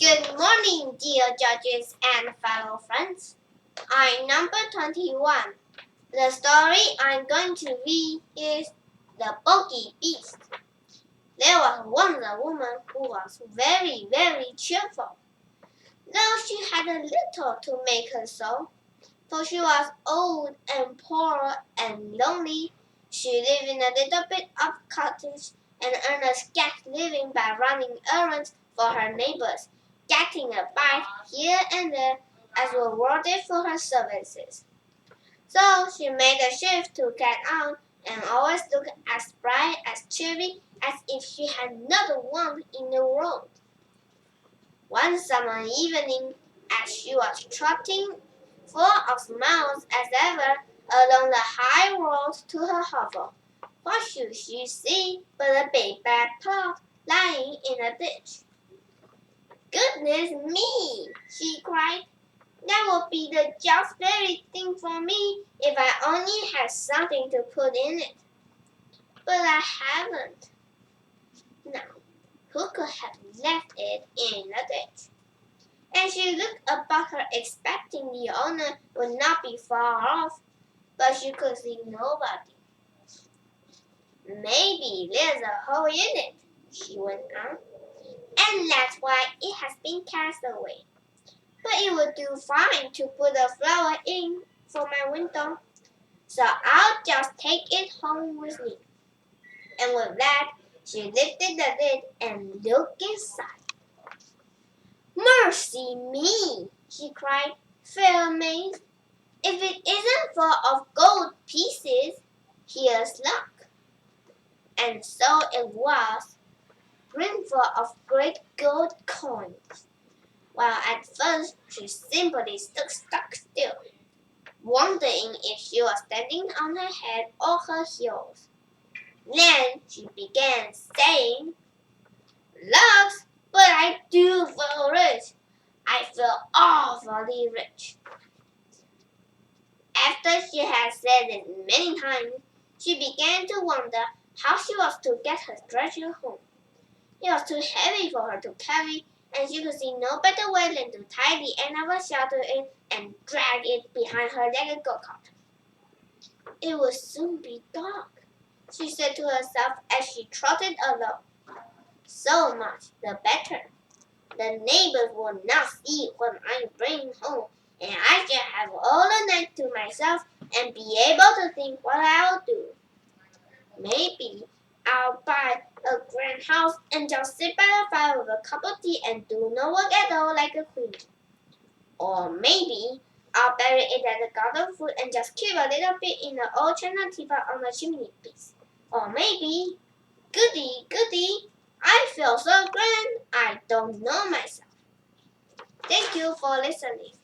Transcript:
Good morning, dear judges and fellow friends. I'm number 21. The story I'm going to read is The Boggy Beast. There was once a woman who was very, very cheerful, though she had a little to make her so, for she was old and poor and lonely. She lived in a little bit of cottage and earned a scant living by running errands for her neighbors, getting a bite here and there as rewarded for her services. So she made a shift to get on and always looked as bright, as cheery as if she had not a want in the world. One summer evening, as she was trotting full of smiles as ever along the high road to her hovel, what should she see but a big bad pot lying in a ditch? "Goodness me!" she cried. "That would be the just very thing for me if I only had something to put in it. But I haven't. Now, who could have left it in the ditch?" And she looked about her expecting the owner would not be far off, but she could see nobody. "Maybe there's a hole in it," she went on, "and that's why it has been cast away. But it would do fine to put a flower in for my window, so I'll just take it home with me." And with that, she lifted the lid and looked inside. "Mercy me!" she cried, fair amazed. "If it isn't full of gold pieces, here's luck." And so it was, brimful of great gold coins, while at first she simply stood stock still, wondering if she was standing on her head or her heels. Then she began saying, "Lux, but I do feel rich. I feel awfully rich." After she had said it many times, she began to wonder how she was to get her treasure home. It was too heavy for her to carry, and she could see no better way than to tie the end of her shell to it and drag it behind her like a go-kart. It would soon be dark, she said to herself as she trotted along. So much the better. The neighbors will not see what I bring home, and I shall have all the night to myself and be able to think what I'll do. Maybe I'll buy a grand house and just sit by the fire with a cup of tea and do no work at all like a queen. Or maybe I'll bury it at the garden foot and just keep a little bit in the old china teapot on the chimney piece. Or maybe, goody, goody, I feel so grand I don't know myself. Thank you for listening.